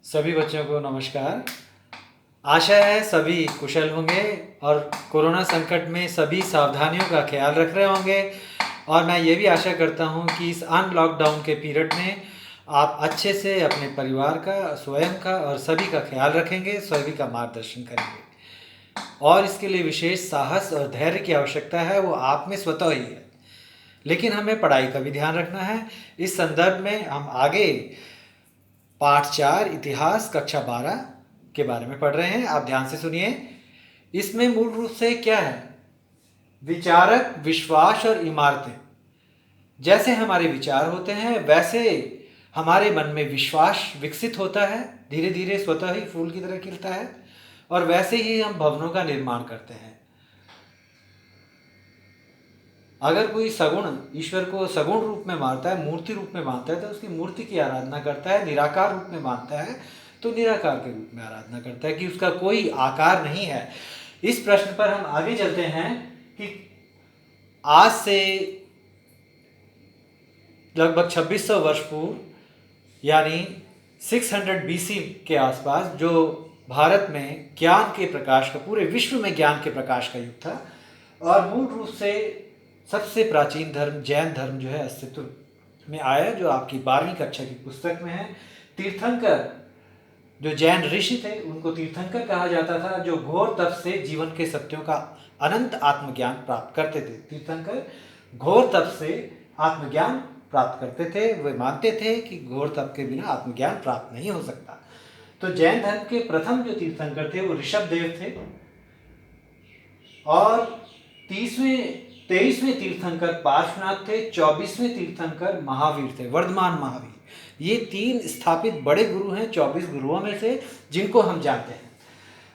सभी बच्चों को नमस्कार। आशा है सभी कुशल होंगे और कोरोना संकट में सभी सावधानियों का ख्याल रख रहे होंगे। और मैं ये भी आशा करता हूँ कि इस अनलॉकडाउन के पीरियड में आप अच्छे से अपने परिवार का, स्वयं का और सभी का ख्याल रखेंगे, सभी का मार्गदर्शन करेंगे। और इसके लिए विशेष साहस और धैर्य की आवश्यकता है, वो आप में स्वतः ही है। लेकिन हमें पढ़ाई का भी ध्यान रखना है। इस संदर्भ में हम आगे पाठ 4 इतिहास कक्षा 12 के बारे में पढ़ रहे हैं। आप ध्यान से सुनिए। इसमें मूल रूप से क्या है? विचारक, विश्वास और इमारतें। जैसे हमारे विचार होते हैं वैसे हमारे मन में विश्वास विकसित होता है, धीरे धीरे स्वतः ही फूल की तरह खिलता है। और वैसे ही हम भवनों का निर्माण करते हैं। अगर कोई सगुण ईश्वर को सगुण रूप में मानता है, मूर्ति रूप में मानता है, तो उसकी मूर्ति की आराधना करता है। निराकार रूप में मानता है तो निराकार के रूप में आराधना करता है, कि उसका कोई आकार नहीं है। इस प्रश्न पर हम आगे चलते हैं कि आज से लगभग 2600 वर्ष पूर्व यानी 600 BC के आसपास जो भारत में ज्ञान के प्रकाश का, पूरे विश्व में ज्ञान के प्रकाश का युग था। और मूल रूप से सबसे प्राचीन धर्म जैन धर्म जो है अस्तित्व में आया, जो आपकी 12वीं कक्षा की पुस्तक में है। तीर्थंकर जो जैन ऋषि थे उनको तीर्थंकर कहा जाता था, जो घोर तप से जीवन के सत्यों का अनंत आत्मज्ञान प्राप्त करते थे। तीर्थंकर घोर तप से आत्मज्ञान प्राप्त करते थे। वे मानते थे कि घोर तप के बिना आत्मज्ञान प्राप्त नहीं हो सकता। तो जैन धर्म के प्रथम जो तीर्थंकर थे वो ऋषभ देव थे। और 23वें तीर्थंकर पार्श्वनाथ थे। 24वें तीर्थंकर महावीर थे, वर्धमान महावीर। ये 3 स्थापित बड़े गुरु हैं 24 गुरुओं में से, जिनको हम जानते हैं।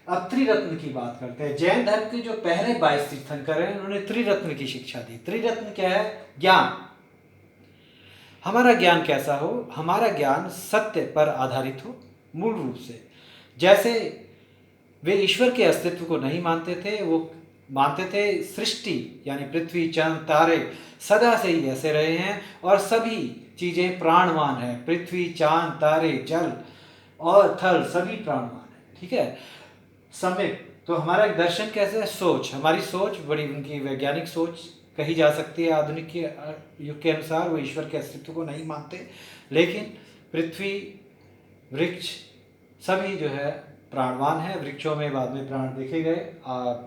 अब त्रिरत्न की बात करते हैं। जैन धर्म के जो पहले 22 तीर्थंकर हैं उन्होंने त्रिरत्न की शिक्षा दी। त्रिरत्न क्या है? ज्ञान। हमारा ज्ञान कैसा हो? हमारा ज्ञान सत्य पर आधारित हो। मूल रूप से जैसे वे ईश्वर के अस्तित्व को नहीं मानते थे, वो मानते थे सृष्टि यानी पृथ्वी, चंद्र, तारे सदा से ही ऐसे रहे हैं और सभी चीजें प्राणवान है। पृथ्वी, चांद, तारे, जल और थल सभी प्राणवान है। ठीक है, सम्यक। तो हमारा एक दर्शन कैसे है? सोच। हमारी सोच बड़ी, उनकी वैज्ञानिक सोच कही जा सकती है। आधुनिक के युग के अनुसार वो ईश्वर के अस्तित्व को नहीं मानते, लेकिन पृथ्वी, वृक्ष सभी जो है प्राणवान है। वृक्षों में बाद में प्राण देखे गए।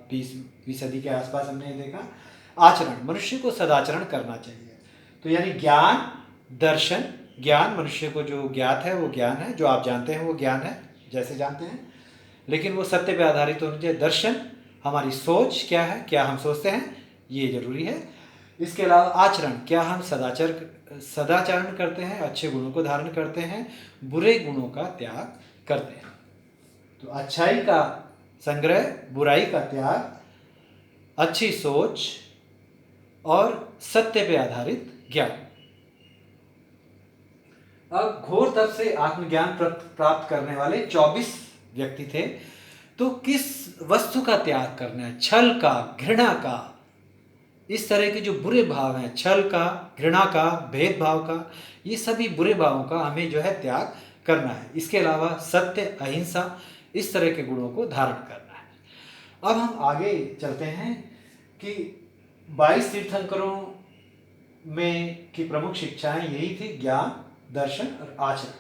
20वीं सदी के आसपास हमने देखा। आचरण, मनुष्य को सदाचरण करना चाहिए। तो यानी ज्ञान, दर्शन। ज्ञान मनुष्य को जो ज्ञात है वो ज्ञान है, जो आप जानते हैं वो ज्ञान है, जैसे जानते हैं, लेकिन वो सत्य पे आधारित होना चाहिए। दर्शन, हमारी सोच क्या है, क्या हम सोचते हैं, ये जरूरी है। इसके अलावा आचरण, क्या हम सदाचरण करते हैं, अच्छे गुणों को धारण करते हैं, बुरे गुणों का त्याग करते हैं। तो अच्छाई का संग्रह, बुराई का त्याग, अच्छी सोच और सत्य पे आधारित ज्ञान। अब घोर तप से आत्मज्ञान प्राप्त करने वाले 24 व्यक्ति थे। तो किस वस्तु का त्याग करना है? छल का, घृणा का, इस तरह के जो बुरे भाव हैं, छल का, घृणा का, भेदभाव का, ये सभी बुरे भावों का हमें जो है त्याग करना है। इसके अलावा सत्य, अहिंसा, इस तरह के गुणों को धारण करना है। अब हम आगे चलते हैं कि 22 तीर्थंकरों में की प्रमुख शिक्षाएं यही थी, ज्ञान, दर्शन और आचरण।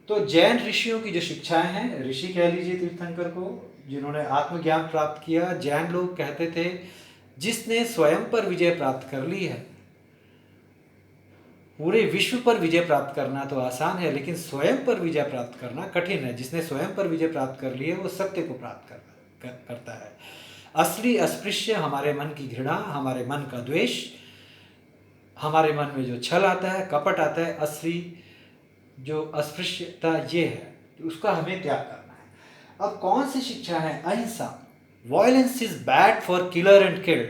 तो जैन ऋषियों की जो शिक्षाएं हैं, ऋषि कह लीजिए तीर्थंकर को, जिन्होंने आत्मज्ञान प्राप्त किया। जैन लोग कहते थे जिसने स्वयं पर विजय प्राप्त कर ली है। पूरे विश्व पर विजय प्राप्त करना तो आसान है, लेकिन स्वयं पर विजय प्राप्त करना कठिन है। जिसने स्वयं पर विजय प्राप्त कर ली है वो सत्य को प्राप्त करता है। असली अस्पृश्य हमारे मन की घृणा, हमारे मन का द्वेष, हमारे मन में जो छल आता है, कपट आता है, असली जो अस्पृश्यता ये है, उसका हमें त्याग करना है। अब कौन सी शिक्षा है? अहिंसा। Violence is bad for killer and killed.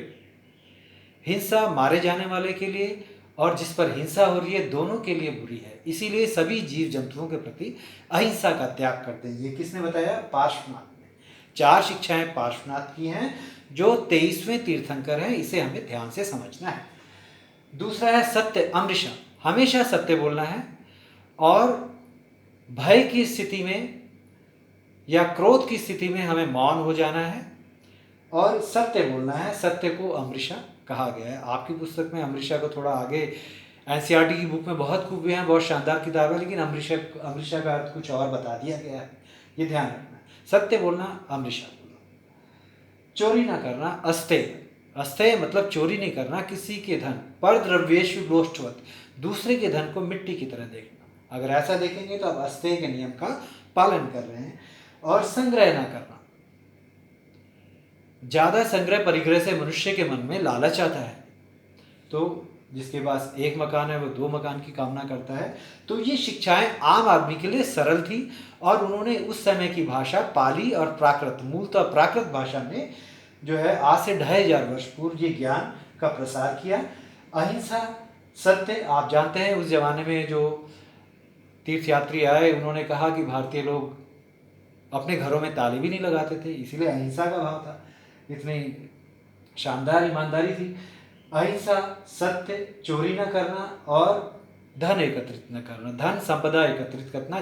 हिंसा मारे जाने वाले के लिए और जिस पर हिंसा हो रही है, दोनों के लिए बुरी है। इसीलिए सभी जीव जंतुओं के प्रति अहिंसा का त्याग करते हैं। ये किसने बताया? पार्श्वनाथ ने। 4 शिक्षाएं पार्श्वनाथ की हैं, जो 23वें तीर्थंकर हैं। इसे हमें ध्यान से समझना है। दूसरा है सत्य, अमृषा। हमेशा सत्य बोलना है और भय की स्थिति में या क्रोध की स्थिति में हमें मौन हो जाना है और सत्य बोलना है। सत्य को अमृषा कहा गया है। आपकी पुस्तक में अमृषा को थोड़ा आगे एनसीईआरटी की बुक में बहुत खूबियाँ हैं, बहुत शानदार किताब है, लेकिन अमृषा का अर्थ कुछ और बता दिया गया है, ये ध्यान रखना। सत्य बोलना, अमृषा बोलना। चोरी ना करना, अस्तेय। अस्तेय मतलब चोरी नहीं करना किसी के धन, पर द्रव्येषु गोष्ठवत, दूसरे के धन को मिट्टी की तरह देखना। अगर ऐसा देखेंगे तो आप अस्तेय के नियम का पालन कर रहे हैं। और संग्रह ना करना, ज्यादा संग्रह परिग्रह से मनुष्य के मन में लालच आता है, तो जिसके पास एक मकान है वो 2 मकान की कामना करता है। तो ये शिक्षाएं आम आदमी के लिए सरल थी और उन्होंने उस समय की भाषा पाली और प्राकृत, मूलतः प्राकृत भाषा में जो है आज से 2500 वर्ष पूर्व ये ज्ञान का प्रसार किया। अहिंसा, सत्य, आप जानते हैं उस जमाने में जो तीर्थयात्री आए उन्होंने कहा कि भारतीय लोग अपने घरों में ताले भी नहीं लगाते थे, इसीलिए अहिंसा का भाव था। इतनी शानदार ईमानदारी थी। अहिंसा, सत्य, चोरी न करना और धन एकत्रित न करना, धन संपदा एकत्रित करना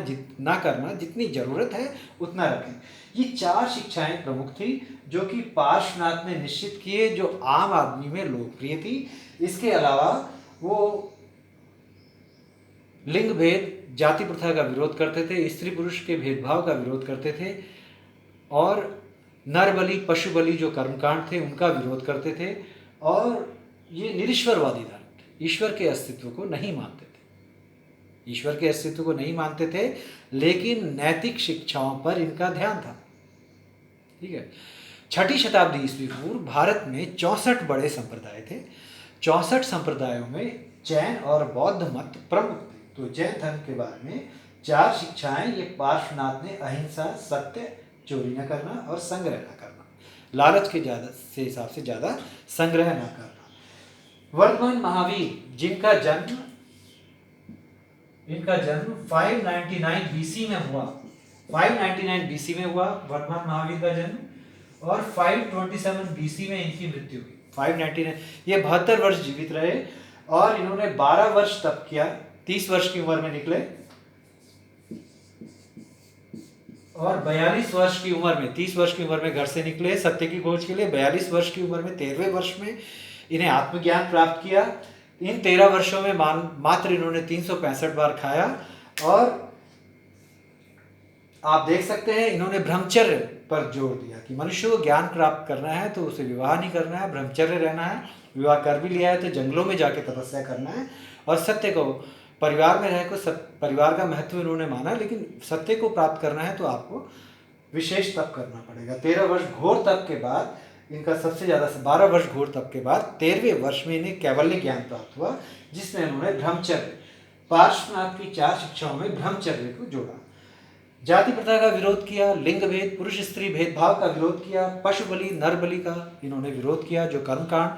जितनी जरूरत है उतना रखें। ये 4 शिक्षाएं प्रमुख थी जो कि पार्श्वनाथ ने निश्चित किए, जो आम आदमी में लोकप्रिय थी। इसके अलावा वो लिंग भेद, जाति प्रथा का विरोध करते थे, स्त्री पुरुष के भेदभाव का विरोध करते थे और नर बलि, पशु बलि जो कर्मकांड थे उनका विरोध करते थे। और ये निरीश्वरवादी धर्म थे, ईश्वर के अस्तित्व को नहीं मानते थे, ईश्वर के अस्तित्व को नहीं मानते थे, लेकिन नैतिक शिक्षाओं पर इनका ध्यान था। ठीक है। 6ठी शताब्दी ईस्वी पूर्व भारत में 64 बड़े संप्रदाय थे। 64 संप्रदायों में जैन और बौद्ध मत प्रमुख थे। तो जैन धर्म के बारे में 4 शिक्षाएं ये पार्श्वनाथ ने अहिंसा, सत्य, चोरी न करना और संग्रह न करना, लालच के हिसाब से ज्यादा संग्रह न करना। वर्धमान महावीर जिनका जन्म 599 बीसी में हुआ, 599 बीसी में हुआ वर्धमान महावीर का जन्म और 527 बीसी में इनकी मृत्यु हुई। 599, ये 72 वर्ष जीवित रहे और इन्होंने 12 वर्ष तप किया। 30 वर्ष की उम्र में निकले और 42 वर्ष की उम्र में, 30 वर्ष की उम्र में घर से निकले सत्य की खोज के लिए। 42 वर्ष की उम्र में 13वें वर्ष में इन्हें आत्मज्ञान प्राप्त किया। इन 13 वर्षों में मात्र इन्होंने 365 बार खाया। और आप देख सकते हैं इन्होंने ब्रह्मचर्य पर जोर दिया कि मनुष्य को ज्ञान प्राप्त करना है तो उसे विवाह नहीं करना है, ब्रह्मचर्य रहना है। विवाह कर भी लिया है तो जंगलों में जाके तपस्या करना है। और सत्य को परिवार में रहकर परिवार का महत्व इन्होंने माना, लेकिन सत्य को प्राप्त करना है तो आपको विशेष तप करना पड़ेगा। 13 वर्ष घोर तप के बाद इनका सबसे ज़्यादा 12 वर्ष घोर तप के बाद 13वें वर्ष में इन्हें कैवल्य ज्ञान प्राप्त हुआ, जिसमें उन्होंने ब्रह्मचर्य, पार्श्वनाथ की 4 शिक्षाओं में ब्रह्मचर्य को जोड़ा। जाति प्रथा का विरोध किया, लिंग भेद, पुरुष स्त्री भेदभाव का विरोध किया, पशु बलि, नर बलि का इन्होंने विरोध किया जो कर्मकांड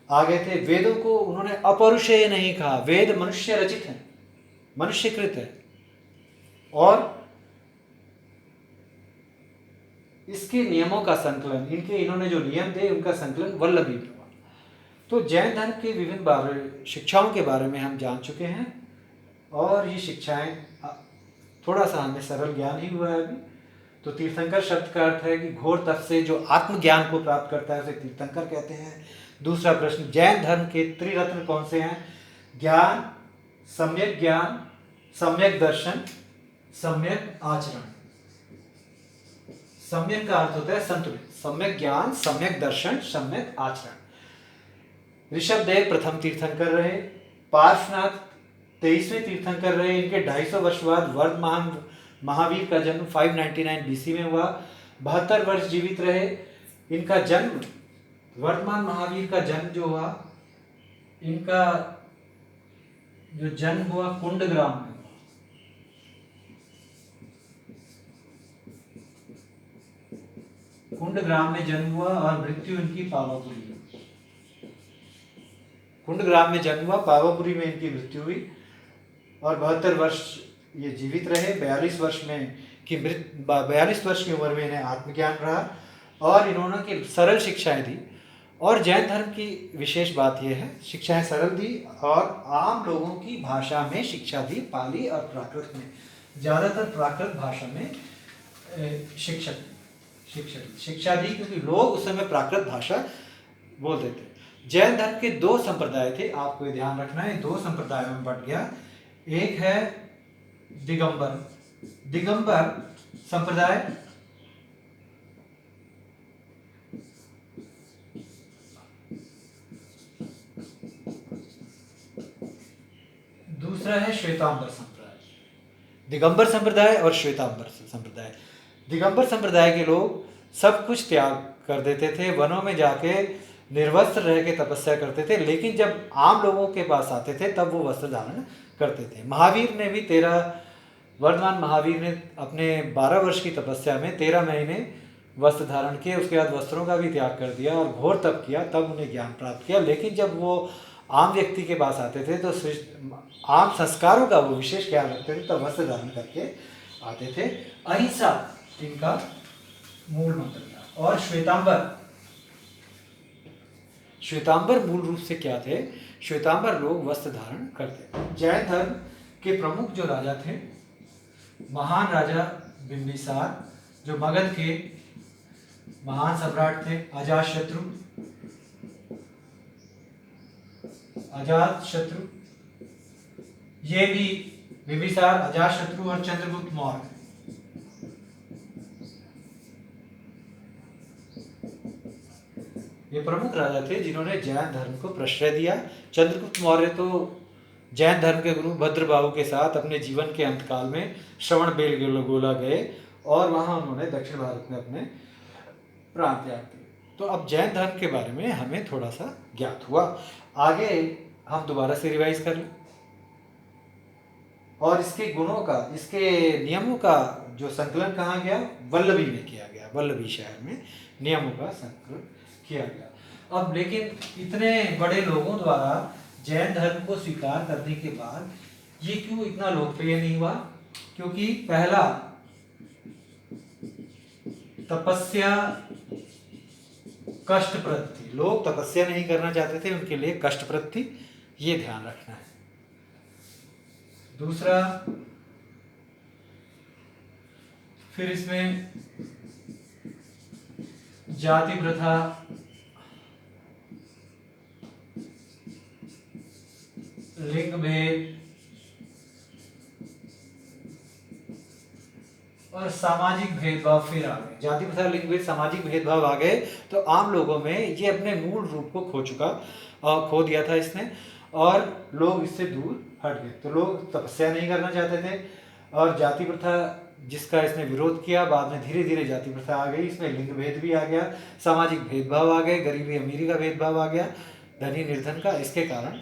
आ गए थे। वेदों को उन्होंने अपौरुषेय नहीं कहा, वेद मनुष्य रचित है, मनुष्यकृत है और इसके नियमों का संकलन, इन्होंने जो नियम थे उनका संकलन वल्लभी में हुआ। तो जैन धर्म के विभिन्न शिक्षाओं के बारे में हम जान चुके हैं और ये शिक्षाएं थोड़ा सा हमें सरल ज्ञान ही हुआ है अभी। तो तीर्थंकर शब्द का अर्थ है कि घोर तप से जो आत्मज्ञान को प्राप्त करता है उसे तीर्थंकर कहते हैं। दूसरा प्रश्न, जैन धर्म के त्रिरत्न कौन से हैं? ज्ञान, सम्यक दर्शन, सम्यक आचरण। सम्यक का अर्थ होता है संतुलित, सम्यक ज्ञान, सम्यक दर्शन, सम्यक आचरण। ऋषभदेव प्रथम तीर्थंकर रहे, पार्श्वनाथ 23वें तीर्थंकर रहे। इनके 250 वर्ष बाद वर्धमान महावीर का जन्म 599 बीसी में हुआ, 72 वर्ष जीवित रहे। इनका जन्म, वर्धमान महावीर का जन्म जो हुआ, इनका जो जन्म हुआ कुंडग्राम में, कुंडग्राम में जन्म हुआ और मृत्यु इनकी पावापुरी में। कुंडग्राम में जन्म हुआ, पावापुरी में इनकी मृत्यु हुई और 72 वर्ष ये जीवित रहे। 42 वर्ष की उम्र में इन्हें आत्मज्ञान रहा और इन्होंने की सरल शिक्षाएं दी। और जैन धर्म की विशेष बात यह है, शिक्षाएं सरल दी और आम लोगों की भाषा में शिक्षा दी, पाली और प्राकृत में। ज़्यादातर प्राकृत भाषा में शिक्षा दी, क्योंकि लोग उस समय प्राकृत भाषा बोलते थे। जैन धर्म के दो संप्रदाय थे, आपको ये ध्यान रखना है, दो संप्रदायों में बट गया। एक है दिगंबर संप्रदाय, दूसरा है श्वेतांबर संप्रदाय। दिगंबर संप्रदाय और श्वेतांबर संप्रदाय। दिगंबर संप्रदाय के लोग सब कुछ त्याग कर देते थे, वनों में जाके निर्वस्त्र रह के तपस्या करते थे, लेकिन जब आम लोगों के पास आते थे तब वो वस्त्र धारण करते थे। महावीर ने भी वर्धमान महावीर ने अपने 12 वर्ष की तपस्या में 13 महीने वस्त्र धारण किए, उसके बाद वस्त्रों का भी त्याग कर दिया और घोर तप किया, तब उन्हें ज्ञान प्राप्त किया। लेकिन जब वो आम व्यक्ति के पास आते थे तो आम संस्कारों का वो विशेष ख्याल रखते थे, तब वस्त्र धारण करके आते थे। अहिंसा इनका मूल मंत्र था। और श्वेतांबर मूल रूप से क्या थे? श्वेतांबर लोग वस्त्र धारण करते। जैन धर्म के प्रमुख जो राजा थे, महान राजा बिंबिसार, जो मगध के महान सम्राट थे, अजातशत्रु, ये भी बिंबिसार, अजातशत्रु और चंद्रगुप्त मौर्य। ये प्रमुख राजा थे जिन्होंने जैन धर्म को प्रश्रय दिया। चंद्रगुप्त मौर्य तो जैन धर्म के गुरु भद्रबाहु के साथ अपने जीवन के अंतकाल में श्रवण बेलगोला गए और वहां उन्होंने दक्षिण भारत में अपने प्राण त्याग दिए। तो अब जैन धर्म के बारे में हमें थोड़ा सा ज्ञात हुआ। आगे हम दोबारा से रिवाइज कर लें और इसके गुणों का, इसके नियमों का जो संकलन कहाँ गया? वल्लभी में किया गया। वल्लभी शहर में नियमों का संकलन किया गया। अब लेकिन इतने बड़े लोगों द्वारा जैन धर्म को स्वीकार करने के बाद ये क्यों इतना लोकप्रिय नहीं हुआ? क्योंकि पहला, तपस्या कष्टप्रद थी। लोग तपस्या नहीं करना चाहते थे, उनके लिए कष्टप्रद थी, ये ध्यान रखना है। दूसरा, फिर इसमें जाति प्रथा, लिंग भेद और सामाजिक भेदभाव फिर आ गए। जाति प्रथा, लिंग भेद, सामाजिक भेदभाव आ गए तो आम लोगों में ये अपने मूल रूप को खो दिया था इसने, और लोग इससे दूर हट गए। तो लोग तपस्या नहीं करना चाहते थे और जाति प्रथा जिसका इसने विरोध किया, बाद में धीरे धीरे जाति प्रथा आ गई, इसमें लिंग भेद भी आ गया, सामाजिक भेदभाव आ गए, गरीबी अमीरी का भेदभाव आ गया, धनी निर्धन का। इसके कारण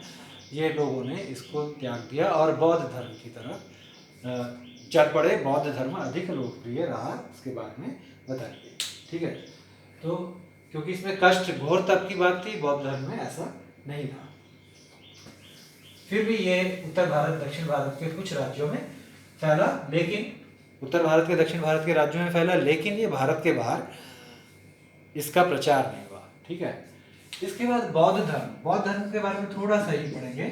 ये लोगों ने इसको त्याग दिया और बौद्ध धर्म की तरफ चल पड़े। बौद्ध धर्म अधिक लोकप्रिय रहा, इसके बारे में बताइए। ठीक है, तो क्योंकि इसमें कष्ट, घोर तप की बात थी, बौद्ध धर्म में ऐसा नहीं था। फिर भी ये उत्तर भारत, दक्षिण भारत के कुछ राज्यों में फैला, लेकिन उत्तर भारत के, दक्षिण भारत के राज्यों में फैला, लेकिन ये भारत के बाहर इसका प्रचार नहीं हुआ। ठीक है, इसके बाद बौद्ध धर्म के बारे में थोड़ा सा ही पढ़ेंगे।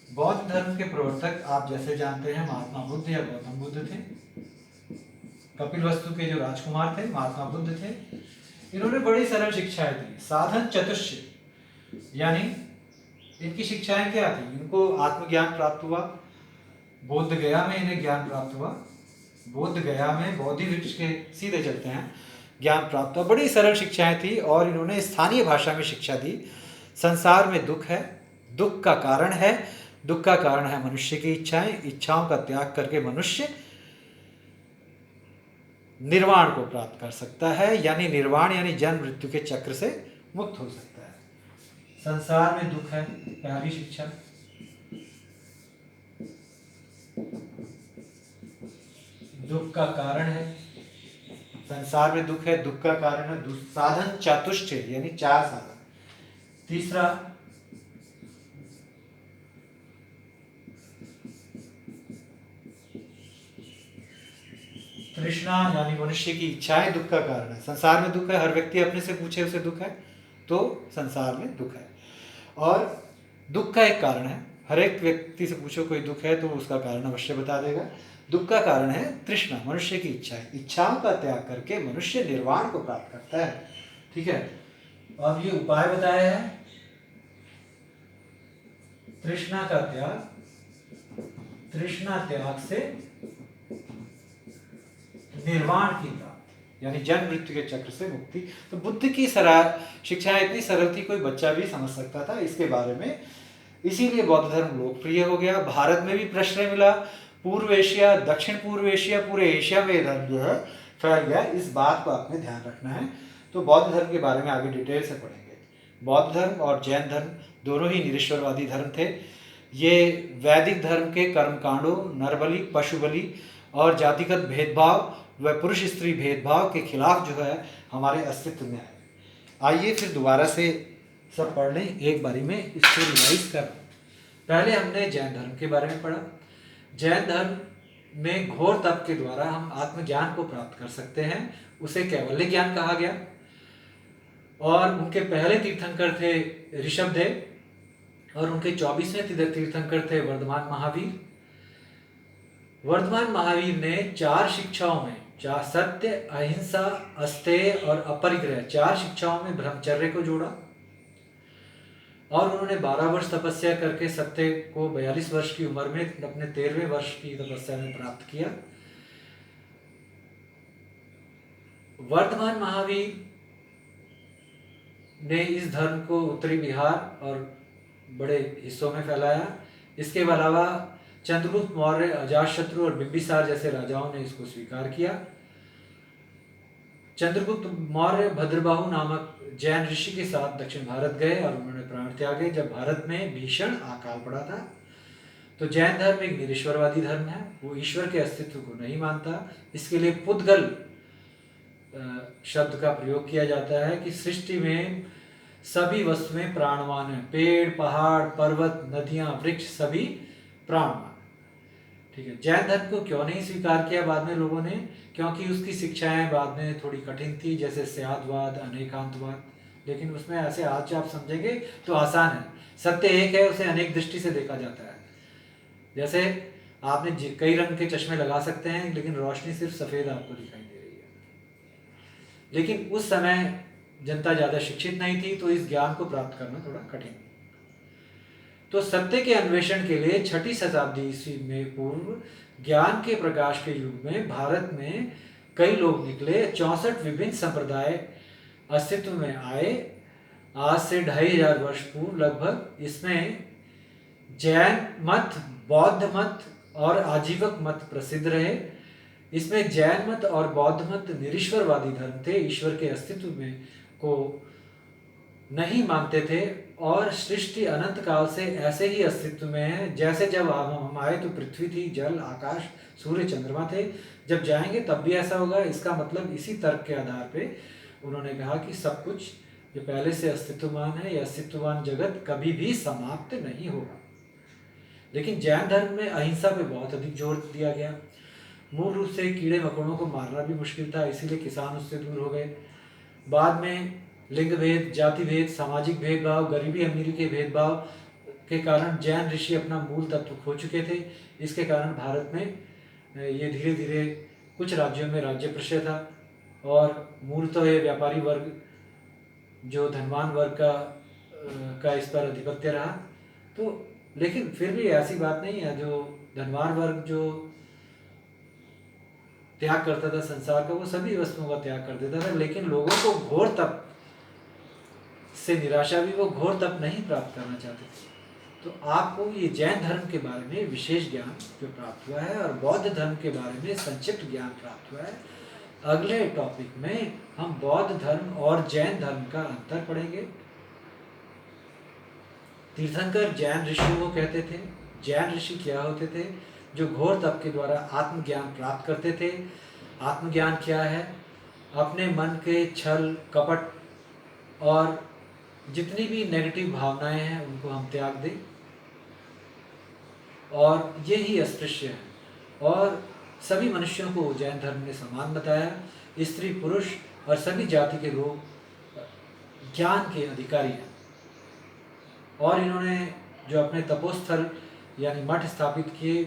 बौद्ध धर्म के प्रवर्तक आप जैसे जानते हैं महात्मा बुद्ध या गौतम बुद्ध थे। कपिलवस्तु के जो राजकुमार थे महात्मा बुद्ध थे। इन्होंने बड़ी सरल शिक्षाएं दी। साधन चतुष्ट, यानी इनकी शिक्षाएं क्या थी? इनको आत्मज्ञान प्राप्त हुआ। बोध गया में इन्हें ज्ञान प्राप्त हुआ। बोध गया में बोधि वृक्ष के सीधे चलते हैं, ज्ञान प्राप्त हुआ। बड़ी सरल शिक्षाएं थी और इन्होंने स्थानीय भाषा में शिक्षा दी। संसार में दुख है, दुख का कारण है, दुख का कारण है मनुष्य की इच्छाएं, इच्छाओं का त्याग करके मनुष्य निर्वाण को प्राप्त कर सकता है, यानी निर्वाण यानी जन्म मृत्यु के चक्र से मुक्त हो सकता है। संसार में दुख है, पहली शिक्षा। दुख का कारण है, संसार में दुख है, दुख का कारण है। साधन चतुष्ट यानी 4 साधन। तीसरा, तृष्णा यानी मनुष्य की इच्छाएं दुख का कारण है। संसार में दुख है, हर व्यक्ति अपने से पूछे उसे दुख है, तो संसार में दुख है। और दुख का एक कारण है हर एक व्यक्ति से पूछो कोई दुख है तो उसका कारण अवश्य बता देगा। दुख का कारण है तृष्णा, मनुष्य की इच्छा है। इच्छाओं का त्याग करके मनुष्य निर्वाण को प्राप्त करता है। ठीक है, अब ये उपाय बताया है तृष्णा का त्याग, तृष्णा त्याग से निर्वाण की प्राप्ति, यानी जन्म मृत्यु के चक्र से मुक्ति। तो बुद्ध की शिक्षा इतनी सरल थी, कोई बच्चा भी समझ सकता था इसके बारे में, इसीलिए बौद्ध धर्म लोकप्रिय हो गया। भारत में भी प्रश्रय मिला, पूर्व एशिया, दक्षिण पूर्व एशिया, पूरे एशिया में धर्म जो है फैल गया। इस बात को आपने ध्यान रखना है। तो बौद्ध धर्म के बारे में आगे डिटेल से पढ़ेंगे। बौद्ध धर्म और जैन धर्म दोनों ही निरीश्वरवादी धर्म थे। ये वैदिक धर्म के कर्मकांडों, नरबलि, पशु बलि और जातिगत भेदभाव व पुरुष स्त्री भेदभाव के खिलाफ जो है हमारे अस्तित्व में आए। आइए फिर दोबारा से सब पढ़ लें, एक बारी में इसको रिवाइज कर। पहले हमने जैन धर्म के बारे में पढ़ा। जैन धर्म में घोर तप के द्वारा हम आत्मज्ञान को प्राप्त कर सकते हैं, उसे कैवल्य ज्ञान कहा गया। और उनके पहले तीर्थंकर थे ऋषभदेव और उनके 24वें तीर्थंकर थे वर्धमान महावीर। वर्धमान महावीर ने 4 शिक्षाओं में, सत्य, अहिंसा, अस्तेय और अपरिग्रह, 4 शिक्षाओं में ब्रह्मचर्य को जोड़ा। और उन्होंने 12 वर्ष तपस्या करके सत्य को 42 वर्ष की उम्र में अपने 13वें वर्ष की तपस्या में प्राप्त किया। वर्धमान महावीर ने इस धर्म को उत्तरी बिहार और बड़े हिस्सों में फैलाया। इसके अलावा चंद्रगुप्त मौर्य, अजातशत्रु और बिंबिसार जैसे राजाओं ने इसको स्वीकार किया। चंद्रगुप्त मौर्य भद्रबाहु नामक जैन ऋषि के साथ दक्षिण भारत गए और उन्होंने प्राण त्यागे जब भारत में भीषण अकाल पड़ा था। तो जैन धर्म एक निरीश्वरवादी धर्म है, वो ईश्वर के अस्तित्व को नहीं मानता। इसके लिए पुद्गल शब्द का प्रयोग किया जाता है कि सृष्टि में सभी वस्तुएं प्राणवान है, पेड़, पहाड़, पर्वत, नदियां, वृक्ष सभी प्राणवान। ठीक है, जैन धर्म को क्यों नहीं स्वीकार किया बाद में लोगों ने? क्योंकि उसकी शिक्षाएं बाद में थोड़ी कठिन थी, जैसे स्यादवाद, अनेकांतवाद। लेकिन उसमें ऐसे आज आप समझेंगे तो आसान है। सत्य एक है, उसे अनेक दृष्टि से देखा जाता है। जैसे आपने कई रंग के चश्मे लगा सकते हैं, लेकिन रोशनी सिर्फ सफेद आपको दिखाई दे रही है। लेकिन उस समय जनता ज्यादा शिक्षित नहीं थी, तो इस ज्ञान को प्राप्त करना थोड़ा कठिन। तो सत्य के अन्वेषण के लिए 6ठी शताब्दी ईस्वी में पूर्व ज्ञान के प्रकाश के युग में भारत में कई लोग निकले। 64 विभिन्न संप्रदाय अस्तित्व में आए आज से 2500 वर्ष पूर्व लगभग। इसमें जैन मत, बौद्ध मत और आजीवक मत प्रसिद्ध रहे। इसमें जैन मत और बौद्ध मत निरीश्वरवादी धर्म थे, ईश्वर के अस्तित्व में को नहीं मानते थे और सृष्टि अनंत काल से ऐसे ही अस्तित्व में है। जैसे जब हम आए तो पृथ्वी थी, जल, आकाश, सूर्य, चंद्रमा थे, जब जाएंगे तब भी ऐसा होगा। इसका मतलब इसी तर्क के आधार पे उन्होंने कहा कि सब कुछ जो पहले से अस्तित्ववान है, यह अस्तित्ववान जगत कभी भी समाप्त नहीं होगा। लेकिन जैन धर्म में अहिंसा पे बहुत अधिक जोर दिया गया। मूल रूप से कीड़े मकोड़ों को मारना भी मुश्किल था, इसीलिए किसान उससे दूर हो गए। बाद में लिंग भेद, जाति भेद, सामाजिक भेदभाव, गरीबी अमीरी के भेदभाव के कारण जैन ऋषि अपना मूल तत्व खो चुके थे। इसके कारण भारत में ये धीरे धीरे कुछ राज्यों में राज्य प्रशय था और मूलतः ये व्यापारी वर्ग, जो धनवान वर्ग का इस पर आधिपत्य रहा। तो लेकिन फिर भी ऐसी बात नहीं है, जो धनवान वर्ग जो त्याग करता था संसार का, वो सभी वस्तुओं का त्याग कर देता था। लेकिन लोगों को घोर तप से निराशा भी, वो घोर तप नहीं प्राप्त करना चाहते थे। तो आपको ये जैन धर्म के बारे में विशेष ज्ञान जो प्राप्त हुआ है और बौद्ध धर्म के बारे में संक्षिप्त ज्ञान प्राप्त हुआ है। अगले टॉपिक में हम बौद्ध धर्म और जैन धर्म का अंतर पढ़ेंगे। तीर्थंकर जैन ऋषियों को कहते थे। जैन ऋषि क्या होते थे? जो घोर तप के द्वारा आत्मज्ञान प्राप्त करते थे। आत्मज्ञान क्या है? अपने मन के छल, कपट और जितनी भी नेगेटिव भावनाएं हैं उनको हम त्याग दें, और ये ही अस्पृश्य है। और सभी मनुष्यों को जैन धर्म ने समान बताया। स्त्री, पुरुष और सभी जाति के लोग ज्ञान के अधिकारी हैं। और इन्होंने जो अपने तपोस्थल यानी मठ स्थापित किए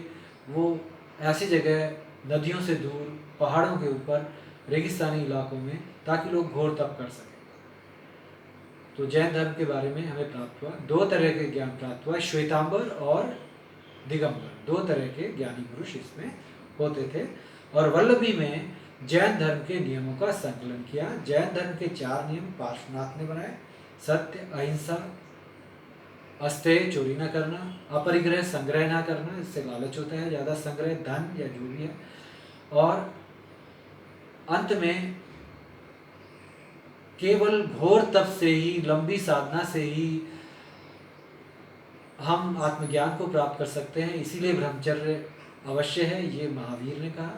वो ऐसी जगह नदियों से दूर, पहाड़ों के ऊपर, रेगिस्तानी इलाकों में, ताकि लोग घोर तप कर सकें। तो जैन धर्म के बारे में हमें प्राप्त हुआ, दो तरह के ज्ञान प्राप्त हुआ, श्वेतांबर और दिगंबर, दो तरह के ज्ञानी पुरुष इसमें होते थे। और वल्लभी में जैन धर्म के नियमों का संकलन किया। जैन धर्म के 4 नियम पार्श्वनाथ ने बनाए: सत्य, अहिंसा, अस्तेय चोरी न करना, अपरिग्रह संग्रह न करना, इससे लालच होता है ज़्यादा, संग्रह धन या जो भी है, और अंत में केवल घोर तप से ही, लंबी साधना से ही हम आत्मज्ञान को प्राप्त कर सकते हैं, इसीलिए ब्रह्मचर्य अवश्य है, ये महावीर ने कहा।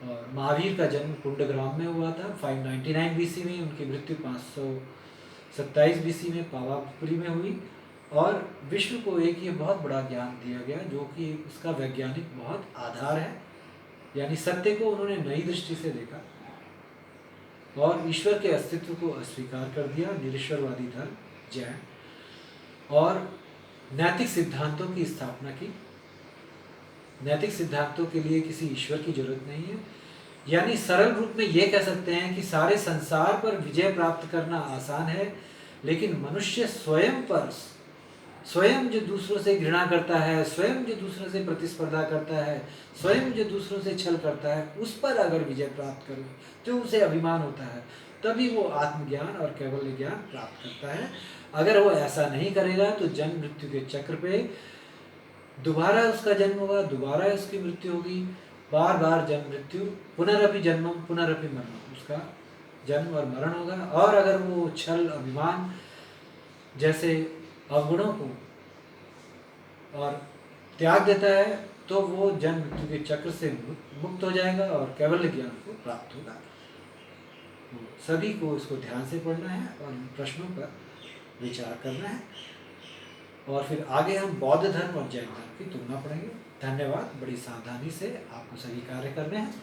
और महावीर का जन्म कुंडग्राम में हुआ था 599 बीसी में, उनकी मृत्यु 527 बीसी में पावापुरी में हुई। और विश्व को एक ये बहुत बड़ा ज्ञान दिया गया जो कि उसका वैज्ञानिक बहुत आधार है, यानी सत्य को उन्होंने नई दृष्टि से देखा और ईश्वर के अस्तित्व को अस्वीकार कर दिया, निरीश्वरवादी धर्म जैन, और नैतिक सिद्धांतों की स्थापना की। नैतिक सिद्धांतों के लिए किसी ईश्वर की जरूरत नहीं है, यानी सरल रूप में ये कह सकते हैं कि सारे संसार पर विजय प्राप्त करना आसान है, लेकिन मनुष्य स्वयं जो दूसरों से घृणा करता है, स्वयं जो दूसरों से प्रतिस्पर्धा करता है, स्वयं जो दूसरों से छल करता है, उस पर अगर विजय प्राप्त करे तो उसे अभिमान होता है, तभी वो आत्मज्ञान और कैवल्य ज्ञान प्राप्त करता है। अगर वो ऐसा नहीं करेगा तो जन्म मृत्यु के चक्र पे दोबारा उसका जन्म होगा, दोबारा उसकी मृत्यु होगी, बार बार जन्म मृत्यु, पुनरअपि जन्मम पुनरअपि मरणम, उसका जन्म और मरण होगा। और अगर वो छल, अभिमान जैसे अवगुणों को और त्याग देता है तो वो जन्म मृत्यु के चक्र से मुक्त हो जाएगा और कैवल्य ज्ञान को प्राप्त होगा। तो सभी को इसको ध्यान से पढ़ना है और इन प्रश्नों पर विचार करना है, और फिर आगे हम बौद्ध धर्म और जैन धर्म की तुलना पढ़ेंगे। धन्यवाद। बड़ी सावधानी से आपको सभी कार्य करने हैं।